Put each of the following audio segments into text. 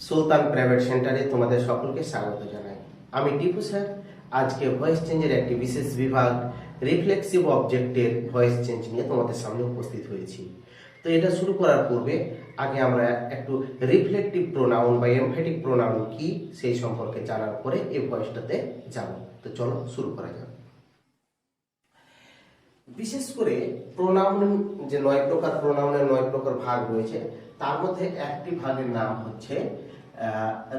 সুলতান private সেন্টারে তোমাদের সকলকে স্বাগত জানাই। আমি টিপু স্যার। আজকে ভয়েস চেঞ্জের একটি বিশেষ বিভাগ রিফ্লেক্সিভ অবজেক্টের ভয়েস চেঞ্জ নিয়ে তোমাদের সামনে উপস্থিত হয়েছি। তো এটা শুরু করার পূর্বে আগে আমরা একটু রিফ্লেক্টিভ প্রোনাউন বা এমফ্যাটিক প্রোনাউন কি সেই সম্পর্কে জানার পরে এই ভয়েসটাতে যাব। তো চলো শুরু করা যাক। বিশেষ করে প্রোনাউন যে 9 প্রকার প্রোনাউনের 9 প্রকার ভাগ রয়েছে, তার মধ্যে একটি ভাগের নাম হচ্ছে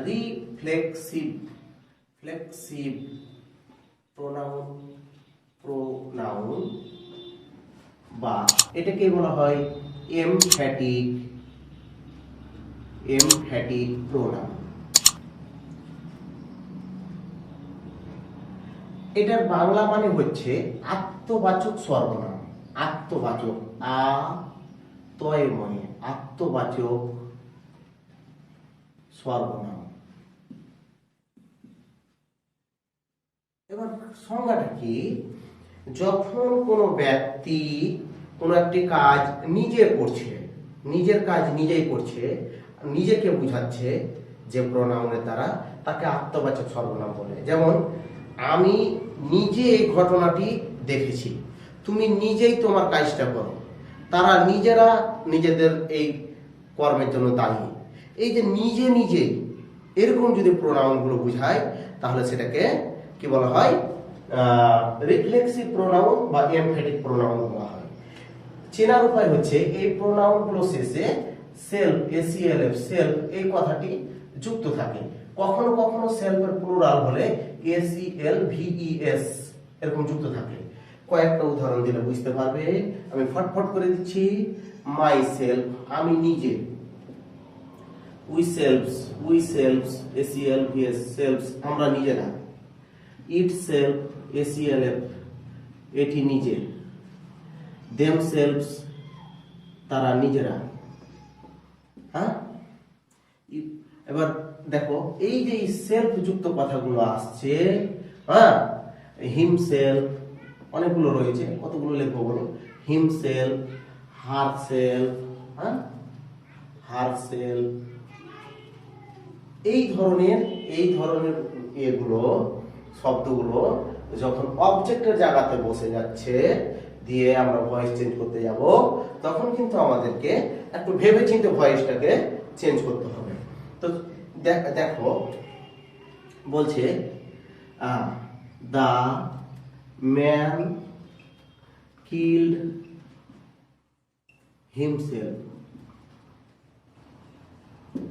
রিফ্লেক্সিভ প্রোনাউন বা এটাকে বলা হয় এমফ্যাটিক প্রোনাউন। এটার বাংলা মানে হচ্ছে আত্মবাচক সর্বনাম। আত্মবাচক আত্মবাচক সর্বনাম। এবার সংজ্ঞাটা কি? যখন কোনো ব্যক্তি কোনো একটি কাজ নিজের কাজ নিজেই করছে, নিজেকে বুঝাচ্ছে যে প্রোনাউনের দ্বারা, তাকে আত্মবাচক সর্বনাম বলে। যেমন আমি নিজে এই ঘটনাটি দেখেছি, তুমি নিজেই তোমার কাজটা করো, তারা নিজেরা নিজেদের এই কর্মের জন্য দায়ী। এই যে নিজে এরকম যদি প্রোনাউনগুলো বুঝায়, তাহলে সেটাকে কি বলা হয়? রিফ্লেক্সিভ প্রোনাউন বা এমফ্যাটিক প্রোনাউন বলা হয়। চেনার উপায় হচ্ছে এই প্রোনাউনগুলো শেষে সেলফ সেলফ এই কথাটি যুক্ত থাকে। কখনো কখনো সেলফের প্লুরাল হলে SELVES এরকম যুক্ত থাকে। কয়েকটা উদাহরণ দিলে বুঝতে পারবে। আমি ফটফট করে দিচ্ছি। মাই সেলফ আমি নিজে, উই সেলফস SELVES সেলফস আমরা নিজেরা, ইট সেলফ SELF এটি নিজে, দেম সেলফস তারা নিজেরা। হ্যাঁ, এবার দেখো এই যে সেলফ যুক্ত কথাগুলো আসছে, হ্যাঁ, হিমসেলফ অনেকগুলো রয়েছে, কতগুলো লিখবো বলো? হিমসেলফ, হারসেলফ, হ্যাঁ, হারসেলফ, এই ধরনের এগুলো শব্দগুলো যখন অবজেক্টের জায়গাতে বসে যাচ্ছে, দিয়ে আমরা ভয়েস চেঞ্জ করতে যাব, তখন কিন্তু আমাদেরকে একটু ভেবে চিন্তে ভয়েসটাকে চেঞ্জ করতে হবে। তো দেখো বলছে দ্য ম্যান কিল্ড হিমসেলফ।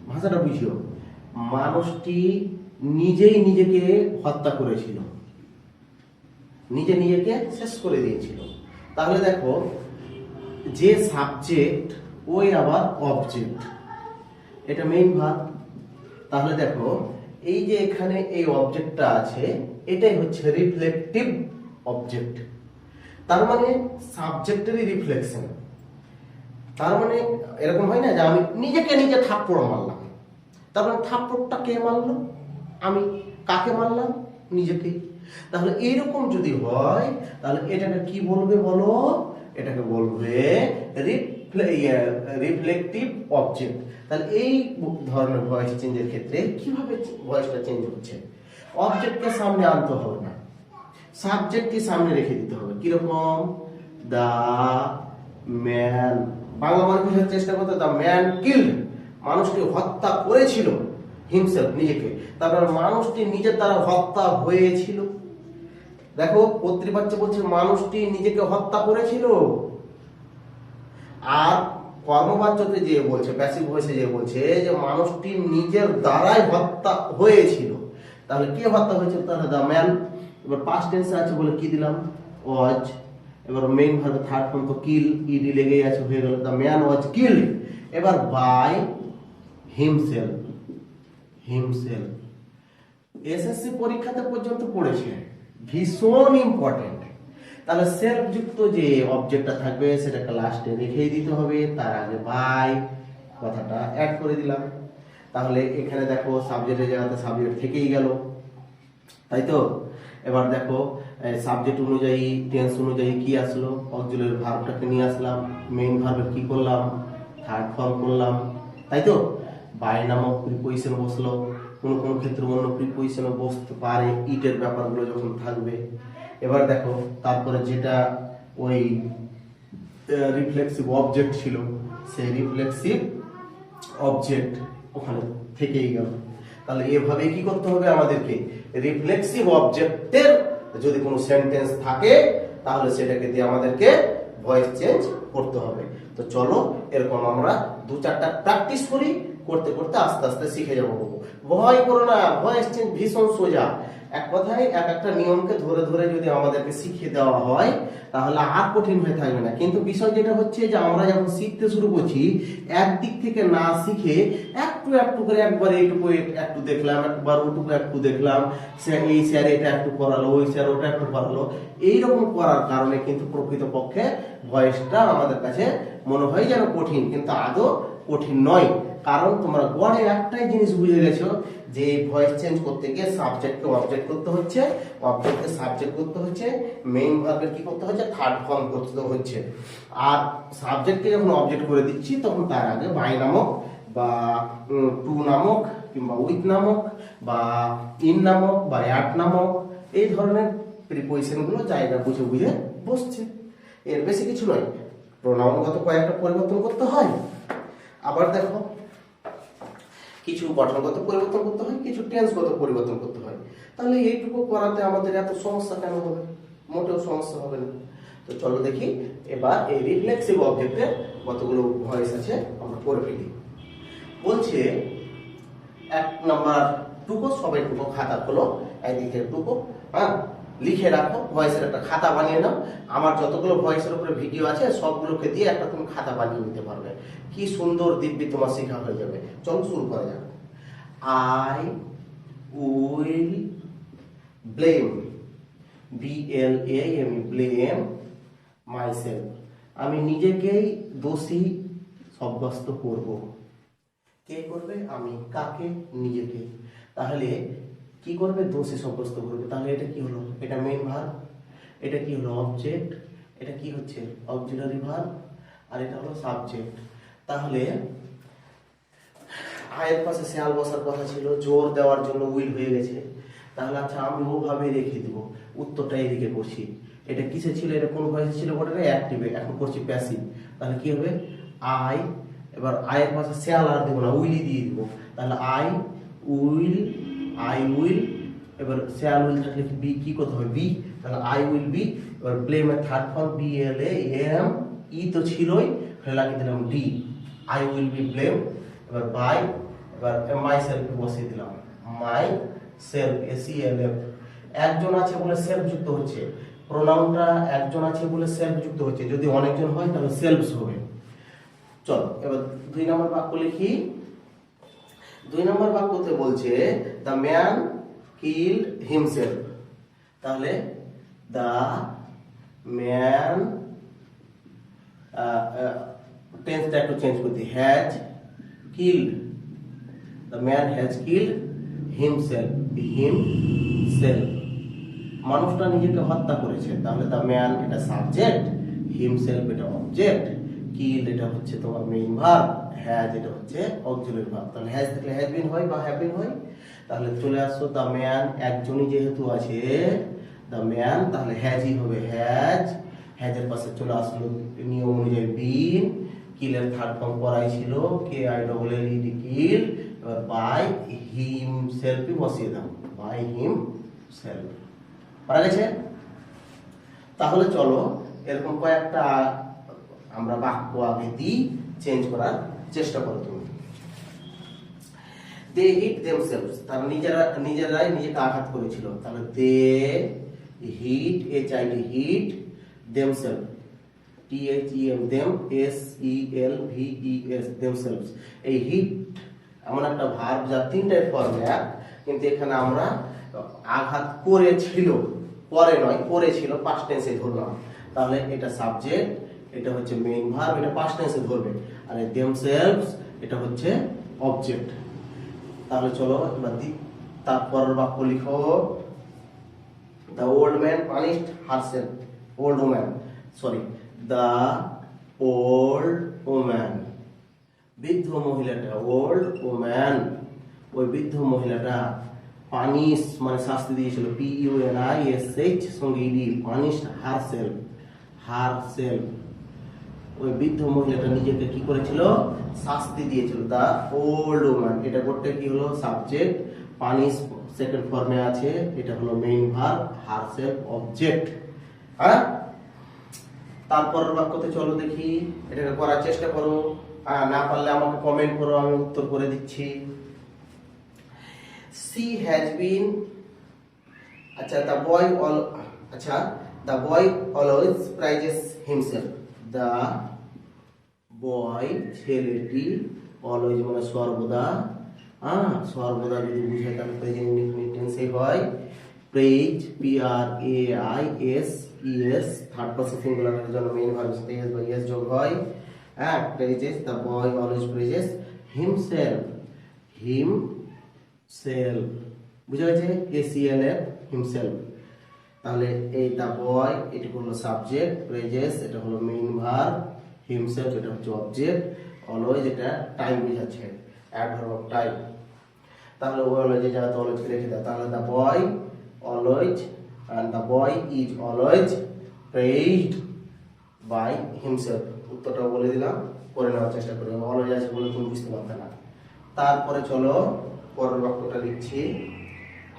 ভাষাটা বুঝিও, মানুষটি নিজেই নিজেকে হত্যা করেছিল, নিজেকে শেষ করে দিয়েছিল। তাহলে দেখো যে সাবজেক্ট ওই আবার অবজেক্ট, এটা মেইন ভাগ। তাহলে দেখো এই যে এখানে এই অবজেক্টটা আছে, এটাই হচ্ছে রিফ্লেক্টিভ অবজেক্ট। তার মানে সাবজেক্টেরই রিফ্লেকশন। তার মানে এরকম হয় না যে আমি নিজেকে নিজে থাপ্পড় মারলাম, তার মানে থাপ্পড়টা কে মারলো? আমি। কাকে মারলাম? নিজেকে। তাহলে এইরকম যদি হয়, তাহলে এটাকে কি বলবে বলো? এটাকে বলবে রিফ্লেক্টিভ অবজেক্ট। তাহলে এই ধরনের ভয়েস চেঞ্জের ক্ষেত্রে কিভাবে ভয়েসটা চেঞ্জ হচ্ছে? অবজেক্টকে সামনে আনতে হবে না, সাবজেক্টকে সামনে রেখে দিতে হবে। কিরকম? দা ম্যান, বাংলা মানে বোঝার চেষ্টা করতে, দা ম্যান কিল্ড, মানুষকে হত্যা করেছিল, হিমসেলফ নিজেকে, তারপর মানুষটি নিজের দ্বারা হত্যা হয়েছিল। দেখো কর্তৃবাচ্য বলছে মানুষটি নিজেকে হত্যা করেছিল, আর কর্মবাচ্যতে যে বলছে, প্যাসিভ ভয়েসে যে বলছে যে মানুষটি নিজের দ্বারাই হত্যা হয়েছিল। তাহলে কে হত্যা হয়েছিল? তাহলে দা ম্যান। এবার পাস্ট টেন্সে আছে বলে কি দিলাম? ওয়াজ। এবার মেইন ভার্ব থার্ড ফর্ম তো কিল, ইডি লেগেই আছে, হয়ে গেল দা ম্যান ওয়াজ কিল্ড। এবার বাই হিমসেলফ। এসএসসি পরীক্ষাতে পর্যন্ত পড়েছে, ভীষণ ইম্পর্টেন্ট। তাহলে সেলফ যুক্ত যে অবজেক্টটা থাকবে সেটাকে লাস্টে রেখেই দিতে হবে, তার আগে বাই কথাটা অ্যাড করে দিলাম। তাহলে এখানে দেখো সাবজেক্টের জায়গাতে সাবজেক্ট থেকেই গেল, তাই তো? এবার দেখো সাবজেক্ট অনুযায়ী টেন্স অনুযায়ী কি আসলো? অক্সিলারি ভার্বটাকে নিয়ে আসলাম, মেইন ভার্বের কি করলাম? থার্ড ফর্ম করলাম, তাই তো? বাই নামক প্রিপোজিশন বসলো, কোনো কোনো ক্ষেত্রে অন্য প্রিপোজিশনে বসতে পারে ইটের ব্যাপারগুলো যখন থাকবে। এবার দেখো তারপরে যেটা ওই রিফ্লেক্সিভ অবজেক্ট ছিল, সেই রিফ্লেক্সিভ অবজেক্ট ওখানে থেকেই গেল। তাহলে এভাবে কি করতে হবে আমাদেরকে, রিফ্লেক্সিভ অবজেক্টের যদি কোনো সেন্টেন্স থাকে তাহলে সেটাকে দিয়ে আমাদেরকে ভয়েস চেঞ্জ করতে হবে। তো চলো এরকম আমরা 2-4টা প্র্যাকটিস করি, করতে করতে আস্তে আস্তে শিখে যাবো। ভয় করো না, ভয়েস চেঞ্জ ভীষণ সোজা। এক কথায় এক একটা নিয়মকে ধরে ধরে যদি আমাদেরকে শিখিয়ে দেওয়া হয় তাহলে আর কঠিন হয়ে থাকবে না। কিন্তু বিষয় যেটা হচ্ছে যে আমরা যখন শিখতে শুরু করছি একদিক থেকে না শিখে একটু একটু করে, একবার এইটুকু একটু দেখলাম, একবার ওটুকু একটু দেখলাম, এই স্যার এটা একটু করালো, ওই স্যার ওটা একটু করালো, এইরকম করার কারণে কিন্তু প্রকৃতপক্ষে ভয়েসটা আমাদের কাছে মনে হয় যেন কঠিন, কিন্তু আদৌ কঠিন নয়। কারণ তোমরা গড়ে একটাই জিনিস বুঝে গেছো যে ভয়েস চেঞ্জ করতে গিয়ে সাবজেক্টকে অবজেক্ট করতে হচ্ছে, অবজেক্টকে সাবজেক্ট করতে হচ্ছে, মেইন ভার্বের কি করতে হচ্ছে, থার্ড ফর্ম করতে হচ্ছে। আর সাবজেক্টকে যখন অবজেক্ট করে দিচ্ছি তখন তার আগে বাই নামক বা টু নামক কিংবা উইথ নামক বা ইন নামক বা অ্যাট নামক এই ধরনের প্রিপোজিশনগুলো জায়গা বুঝে বুঝে বসছে। এর বেশি কিছু নয়। প্রোনাউনগত কয়েকটা পরিবর্তন করতে হয়, আবার দেখো কিছু গঠনগত পরিবর্তন করতে হয়, কিছু টেন্সগত পরিবর্তন করতে হয়। তাহলে এইটুকু করাতে আমাদের এত সমস্যা কেন হবে? মোটেও সমস্যা হবে না। তো চলো দেখি এবার এই রিফ্লেক্সিভ অবজেক্টের কতগুলো ভয়েস আছে আমরা করে ফেলি। বলছে 1 নাম্বার টুকো, সবাই টুকো খাতা খোলো, একদিকে টুকো, হ্যাঁ লিখে রাখো, ভয়েসের একটা খাতা বানিয়ে নাও। আমার যতগুলো ভয়েসের উপরে ভিডিও আছে সবগুলোকে দিয়ে একটা তুমি খাতা বানিয়ে নিতে পারবে। কি সুন্দর দিব্যি তোমার শেখা হয়ে যাবে। চলো শুরু করা যাক। I will blame, BLAM, blame myself, আমি নিজেকেই দোষী সাব্যস্ত করব। কে করবে? আমি। কাকে? নিজেকে। তাহলে কি করবে? দোষী সাব্যস্ত করবে। তাহলে এটা কি হলো? এটা মেইন ভার্ব, এটা কি হলো? অবজেক্ট, এটা কি হচ্ছে? অক্সিলারি ভার্ব, আর এটা হলো সাবজেক্ট। তাহলে আয়ের পাশে শেয়াল বসার কথা ছিল, জোর দেওয়ার জন্য উইল হয়ে গেছে। তাহলে আচ্ছা আমি ওভাবে রেখে দিব, উত্তরটা এদিকে করছি। এটা কিসে ছিল? এটা কোন ভয়েসে ছিল? ওটা অ্যাক্টিভে, এখন করছি প্যাসিভ। তাহলে কি হবে? আই, এবার আয়ের পাশে শেয়াল আর দেবো না, উইলই দিয়ে দিব। তাহলে আই উইল, আই উইল, এবার শেয়াল উইল থাকলে কি বি, কি করতে হবে? বি। তাহলে আই উইল বি। এবার ব্লেমের থার্ড ফর্ম BLAM, ই তো ছিলই, লাগিয়ে দিলাম D, I will be blame. এবার বাই, এবার মাই সেলফ বসিয়ে দিলাম, মাই সেলফ, SELF। একজন আছে বলে সেলফ যুক্ত হচ্ছে, প্রোনাউনটা একজন আছে বলে সেলফ যুক্ত হচ্ছে। যদি অনেকজন হয় তাহলে সেলফস হবে। চলো এবার 2 নম্বর বাক্য লিখি। 2 নম্বর বাক্যতে বলছে দ্য ম্যান কিলড হিমসেলফ। তাহলে দ্য ম্যান, টেন্সটা একটু চেঞ্জ করতে, has killed, the man has killed himself, himself, মানুষটা নিজেকে হত্যা করেছে। তাহলে দ্য ম্যান এটা সাবজেক্ট, হিমসেলফ এটা অবজেক্ট, কিলড এটা হচ্ছে তোমার মেইন ভার্ব, হ্যাজ এটা হচ্ছে অক্সিলারি ভার্ব। তাহলে হ্যাজ থাকলে হ্যাজ বিন হয় বা হ্যাভ বিন হয়। তাহলে চলে আসো দ্য ম্যান, একজনই যেহেতু আছে দ্য ম্যান, তাহলে হ্যাজই হবে, হ্যাজ। হ্যাজের পাশে চলে আসলো নিয়ম অনুযায়ী বিন, কিলের থার্ড ফর্ম করাই ছিল KILLED, কিল। এবার বাই হিমসেলফই বসিয়ে দাও, বাই হিমসেলফ। পারা গেছে? তাহলে চলো এরকম কয়েকটা আমরা বাক্য আগে দিই, চেঞ্জ করার চেষ্টা করো তুমি। দে হিট দেমসেলভস, তারা নিজেরাই নিজেকে আঘাত করেছিল। তাহলে they hit, HIT hit, themselves THEM, them SELVES, themselves. এই হিট এমন একটা ভার্ব যা 3টায় ফর্ম এক, কিন্তু এখানে আমরা আঘাত করেছিল, করে নয় করেছিল, পাস্ট টেন্সে ধরলাম। তাহলে এটা সাবজেক্ট, এটা হচ্ছে মেইন ভার্ব, এটা পাস্ট টেন্সে ধরবে। আর দেমসেলভস এটা হচ্ছে অবজেক্ট। তাহলে চলো এবার তারপরের বাক্য লিখো। The old man punished herself, old woman, sorry, the old woman, বৃদ্ধ মহিলাটা, ওল্ড ওম্যান, ওই বৃদ্ধ মহিলাটা পানিশ মানে শাস্তি দিয়েছিল, PUNISH সঙ্গে ইডি, পানিশড হারসেলফ, হারসেলফ। ওই বৃদ্ধ মহিলাটা নিজেকে কি করেছিল, শাস্তি দিয়েছিল। দা ওল্ড ওম্যান, এটা করতে কি হলো, সাবজেক্ট, পানিশ সেকেন্ড ফর্মে আছে, এটা হলো মেইন ভার্ব, হারসেলফ অবজেক্ট। হ্যাঁ, তারপরের বাক্যতে চলো দেখি, এটাকে করার চেষ্টা করো, না পারলে আমাকে কমেন্ট করো, আমি উত্তর করে দিচ্ছি। She has been, আচ্ছা the boy all, আচ্ছা the boy always prizes himself, the boy ছেলেটি, always মানে সর্বদা, সর্বদা যদি বুঝাই তাহলে প্রেজেন্ট ইনডিফিনিট টেন্সে হয় প্রেজ, PRAISES, থার্ড পারসন সিঙ্গুলারের জন্য মেইন ভার্বের সাথে এস বা এস যোগ হয়। হ্যাঁ, praises, the boy always praises himself, himself, বুঝা গেছে, ACLF, himself। তাহলে এই দা বয় এটা হলো সাবজেক্ট, প্রেজেস এটা হলো মেইন ভার্ব, হিমসেলফ এটা হচ্ছে অবজেক্ট, অলওয়েজ এটা টাইম বোঝাচ্ছে, অ্যাডভার্ব অফ টাইম। তাহলে অলওয়েজ এর জায়গাতে অলওয়েজ রেখে দাও, তাহলে দা boy always, and the boy is always praised by himself। উত্তরটা বলে দিলাম, করে নেওয়ার চেষ্টা করি, অলওয়েজ আছে বলে তুমি বুঝতে পারবে না। তারপরে চলো পরের বাক্যটা লিখছি,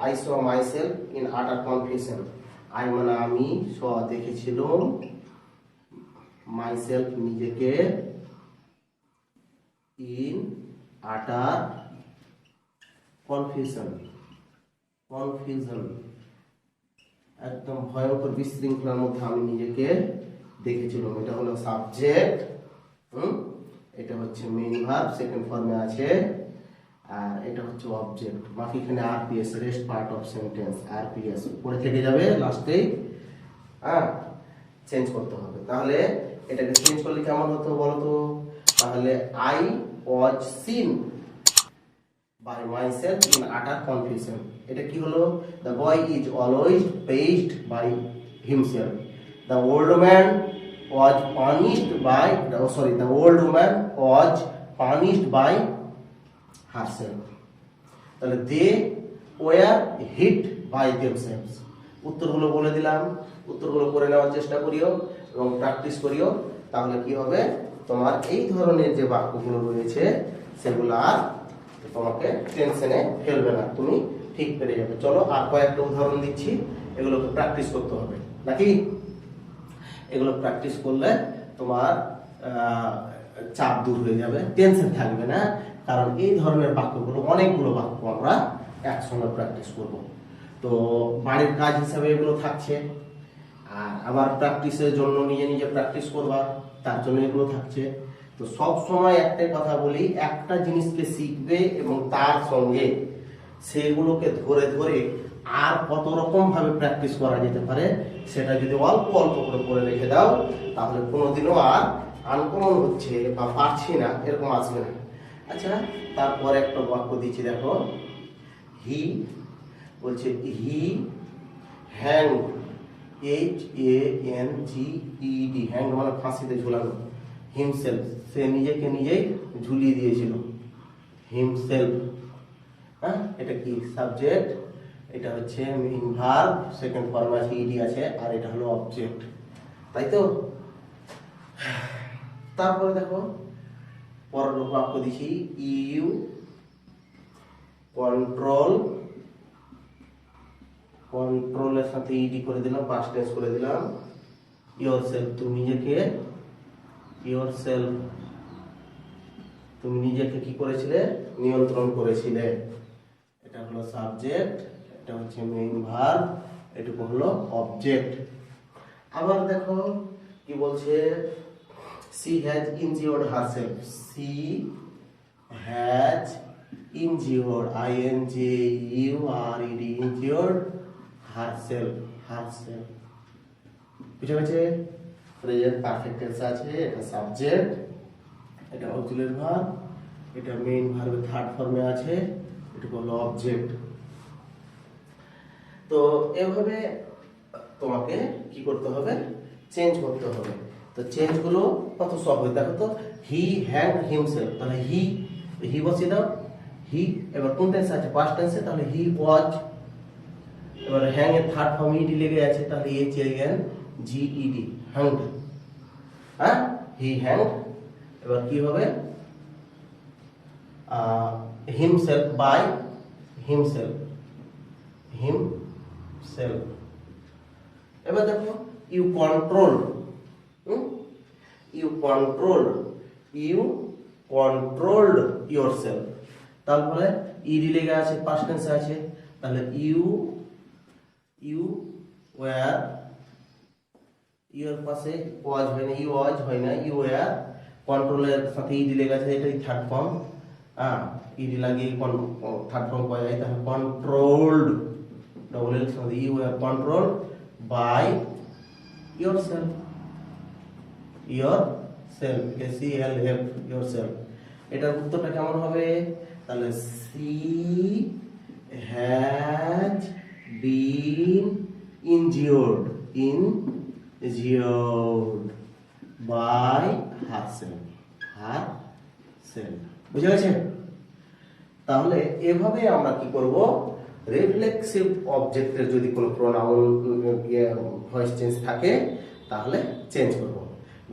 I saw myself in utter confusion, I মানে আমি, saw দেখেছিলাম, myself নিজেকে, in utter confusion, confusion একদম ভয়ঙ্কর বিশৃঙ্খলার মধ্যে আমি নিজেকে দেখেছিলাম। এটা হলো সাবজেক্ট, এটা হচ্ছে মেইন ভার্ব সেকেন্ড ফর্মে আছে, আর এটা হচ্ছে অবজেক্ট। বাকি এখানে RPS, rest part of sentence, RPS পরে থেকে যাবে, লাস্টে চেঞ্জ করতে হবে। তাহলে এটাকে চেঞ্জ করলে কেমন হতো বলো তো, তাহলে I was seen by myself in utter confusion, এটা কি হলো, the boy is always praised by himself, the old man was punished by, the old woman was punished by herself। তাহলে they were hit by themselves। উত্তরগুলো বলে দিলাম, উত্তরগুলো করে নেওয়ার চেষ্টা করিও এবং প্র্যাকটিস করিও, তাহলে কি হবে, তোমার এই ধরনের যে বাক্যগুলো রয়েছে সেগুলো আর তোমাকে টেনশনে ফেলবে না, তুমি ঠিক পেরে যাবে। চলো আর কয়েকটা উদাহরণ দিচ্ছি, এগুলোকে প্র্যাকটিস করতে হবে নাকি, এগুলো প্র্যাকটিস করলে তোমার চাপ দূর হয়ে যাবে, টেনশন থাকবে না, কারণ এই ধরনের বাক্যগুলো অনেকগুলো বাক্য আমরা একসঙ্গে প্র্যাকটিস করব। তো বাড়ির কাজ হিসাবে এগুলো থাকছে, আর আবার প্র্যাকটিসের জন্য নিজে নিজে প্র্যাকটিস করবা, তার জন্য এগুলো থাকছে। তো সব সময় একটাই কথা বলি, একটা জিনিসকে শিখবে এবং তার সঙ্গে সেগুলোকে ধরে ধরে আর কত রকম ভাবে প্র্যাকটিস করা যেতে পারে সেটা যদি অল্প অল্প করে করে রেখে দাও, তাহলে কোনোদিনও আর আনকমন হচ্ছে বা পারছি না এরকম আসবে না। আচ্ছা, তারপরে একটা বাক্য দিচ্ছি দেখো, হি বলছে হি হ্যাং, HANGED, হ্যাং মানে ফাঁসিতে ঝুলানো, হিমসেলফ সে নিজেকে নিজেই ঝুলিয়ে দিয়েছিল, হিমসেলফ। হ্যাঁ, এটা কি সাবজেক্ট, এটা হচ্ছে মেইন ভার্ব সেকেন্ড ফর্ম আছে, ইডি আছে, আর এটা হলো অবজেক্ট, তাই তো। তারপরে দেখো পরের বাক্য দিচ্ছি, ইউ কন্ট্রোল, কন্ট্রোলের সাথে ইডি করে দিলাম, পাস্ট টেন্স করে দিলাম, ইয়োরসেলফ তুমি নিজেকে, ইয়োরসেলফ তুমি নিজেকে কি করেছিলে, নিয়ন্ত্রণ করেছিলে, এটা হলো সাবজেক্ট, এটা হচ্ছে মেইন ভার্ব, এটুকু হলো অবজেক্ট। আবার দেখো কি বলছে, she has injured herself, she has injured, INJURED, injured herself, herself, বুঝা গেছে। প্রেজেন্ট পারফেক্ট টেন্স আছে, এটা সাবজেক্ট, এটা অক্সিলারি ভার্ব, এটা মেইন ভার্বের থার্ড ফর্মে আছে, এটা হলো অবজেক্ট। তো এভাবে তোমাকে কি করতে হবে, চেঞ্জ করতে হবে। তো চেঞ্জ গুলো কত সহজ দেখো তো, হি হ্যাংড হিমসেলফ, তাহলে হি বসিয়ে দাও, হি। এবার কোন টেন্সে আছে? পাস্ট টেন্সে, তাহলে হি ওয়াজ। এবার হ্যাং এর থার্ড ফর্ম ইডি লেগে আছে, তাহলে H A N G E D, hanged. হ্যাঁ, হি হ্যাংড। এবার কি হবে? Himself, by himself, himself. এবার দেখো, you control, you control, you controlled yourself. তারপরে ইডি লেগে আছে, পাস্ট টেন্সে আছে, তাহলে ইউ ওয়্যার, ইউর পাশে ওয়াজ হয় না, ইউ ওয়াজ হয় না, ইউ ওয়্যার। কন্ট্রোলের সাথে ইডি লেগে আছে, এটাই থার্ড ফর্ম। ইডি লাগিয়ে থার্ড ফর্ম পাওয়া যায়, তাহলে কন্ট্রোলড, ডবল এর সাথে you were controlled by yourself, yourself, SELF, yourself। এটার উত্তরটা কেমন হবে? তাহলে she has been injured by herself, বুঝে গেছে? তাহলে এভাবে আমরা কি করব, রিফ্লেক্সিভ অবজেক্টের যদি কোনো প্রোনাউন ভয়েস চেঞ্জ থাকে তাহলে চেঞ্জ করব।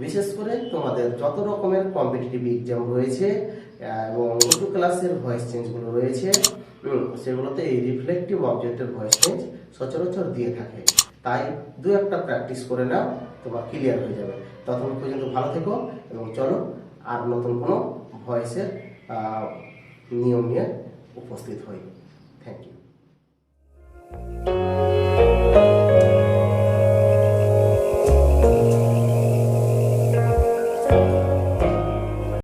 বিশেষ করে তোমাদের যত রকমের কম্পিটিটিভ এক্সাম রয়েছে এবং টু ক্লাসের ভয়েস চেঞ্জগুলো রয়েছে, সেগুলোতে এই রিফ্লেক্টিভ অবজেক্টের ভয়েস চেঞ্জ সচরাচর দিয়ে থাকে। তাই দু একটা প্র্যাকটিস করে নাও, তোমার ক্লিয়ার হয়ে যাবে। ততক্ষণ পর্যন্ত ভালো থেকো এবং চলো আর নতুন কোনো ভয়েসের নিয়ম নিয়ে উপস্থিত হই। Thank you.